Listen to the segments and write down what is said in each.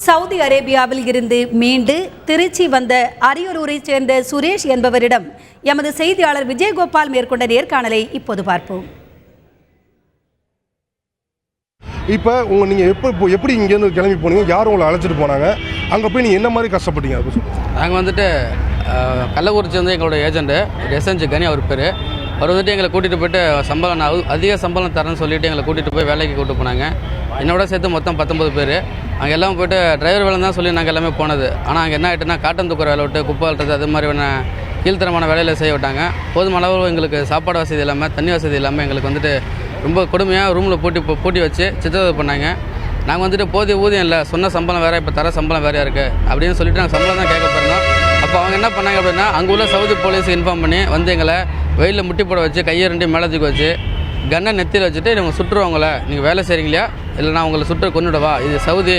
Saudi அரேபியாவில் இருந்து மீண்டு திருச்சி வந்த அரியலூரைச் சேர்ந்த சுரேஷ் என்பவரிடம் எமது செய்தியாளர் விஜயகோபால் மேற்கொண்ட நேர்காணலை இப்போது பார்ப்போம். இப்போ நீங்கள் எப்படி இங்கேருந்து கிளம்பி போனீங்க? யார் உங்களை அழைச்சிட்டு போனாங்க? அங்கே போய் நீங்கள் என்ன மாதிரி கஷ்டப்பட்டீங்க? நாங்கள் வந்துட்டு கள்ளக்குறிச்சி வந்து எங்களோட ஏஜென்ட்டு எஸ்என்ஜி கனி அவர் பேர். அவர் வந்துட்டு எங்களை கூட்டிகிட்டு போய்ட்டு சம்பளம் அதிக சம்பளம் தரேன்னு சொல்லிவிட்டு எங்களை கூட்டிகிட்டு போய் வேலைக்கு கூப்பிட்டு போனாங்க. என்னோட சேர்த்து மொத்தம் 19 பேர். அங்கே எல்லாம் போய்ட்டு டிரைவர் வேலை தான் சொல்லி நாங்கள் எல்லாமே போனது. ஆனால் அங்கே என்ன ஆகிட்டுனா காட்டன் தூக்குற வேலை விட்டு குப்பை அழுறது அது மாதிரியான கீழ்த்தரமான வேலையில் செய்ய விட்டாங்க. போதுமான அளவு எங்களுக்கு சாப்பாடு வசதி இல்லாமல் தண்ணி வசதி இல்லாமல் எங்களுக்கு வந்துட்டு ரொம்ப கொடுமையாக ரூமில் பூட்டி வச்சு சித்திரவதை பண்ணாங்க. நாங்கள் வந்துட்டு போதிய ஊதியம் இல்லை, சொன்ன சம்பளம் வேறு, இப்போ தர சம்பளம் வேறையாக இருக்குது அப்படின்னு சொல்லிட்டு நாங்கள் சம்பளம் தான் கேட்க போயிருந்தோம். அப்போ அவங்க என்ன பண்ணாங்க அப்படின்னா, அங்கே உள்ள சவுதி போலீஸ் இன்ஃபார்ம் பண்ணி வந்து எங்களை வெயிலில் முட்டி போட வச்சு கையை ரெண்டு மேலே தூக்கி வச்சு கன்னை நெத்தியில் வச்சுட்டு இவங்க சுட்டுருவாங்களே, நீங்கள் வேலை செய்கிறீங்களா இல்லைனா உங்களை சுட்டு கொண்டுடவா, இது சவுதி,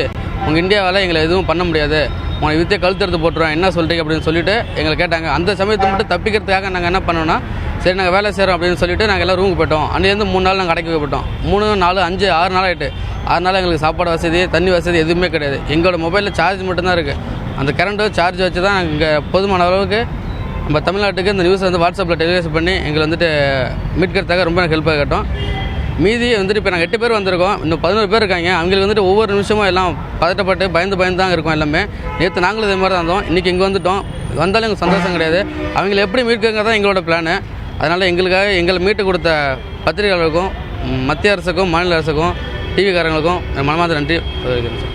உங்கள் இந்தியாவில் எங்களை எதுவும் பண்ண முடியாது, உங்களை வித்தியை கழுத்தெடுத்து போட்டுருவோம், என்ன சொல்கிறீங்க அப்படின்னு சொல்லிட்டு எங்களை கேட்டாங்க. அந்த சமயத்தை மட்டும் தப்பிக்கிறதுக்காக நாங்கள் என்ன பண்ணோன்னா, சரி நாங்கள் வேலை செய்கிறோம் அப்படின்னு சொல்லிட்டு நாங்கள் எல்லாம் ரூமுக்கு போயிட்டோம். அன்றைலேருந்து 3 நாள் நாங்கள் அடைக்க வைப்பட்டோம். 3, 4, 5, 6 நாள் ஆகிட்டு. 6 நாள் எங்களுக்கு சாப்பாடு வசதி தண்ணி வசதி எதுவுமே கிடையாது. எங்களோட மொபைலில் சார்ஜ் மட்டும்தான் இருக்குது. அந்த கரண்ட்டு சார்ஜ் வச்சு தான் நாங்கள் இங்கே போதுமான அளவுக்கு நம்ம தமிழ்நாட்டுக்கு இந்த நியூஸை வந்து வாட்ஸ்அப்பில் டெலிகாஸ்ட் பண்ணி எங்களை வந்துட்டு மீட்கிறதுக்காக ரொம்ப ஹெல்ப்பாக கேட்டோம். மீதி வந்துட்டு இப்போ நாங்கள் 8 பேர் வந்திருக்கோம். இன்னும் 11 பேர் இருக்காங்க. அவங்களுக்கு வந்துட்டு ஒவ்வொரு நிமிஷமும் எல்லாம் பதட்டப்பட்டு பயந்து தான் இருக்கோம் எல்லாமே. நேற்று நாங்களும் இதே மாதிரி தான் இருந்தோம். இன்றைக்கி இங்கே வந்துவிட்டோம். வந்தாலும் எங்களுக்கு சந்தோஷம் கிடையாது. அவங்களை எப்படி மீட்கிறங்க தான் எங்களோட பிளானு. அதனால் எங்களுக்காக எங்களை மீட்டு கொடுத்த பத்திரிகையாளர்களுக்கும் மத்திய அரசுக்கும் மாநில அரசுக்கும் டிவிக்காரங்களுக்கும் மனமார்ந்த நன்றி தெரிவிக்கிறேன் சார்.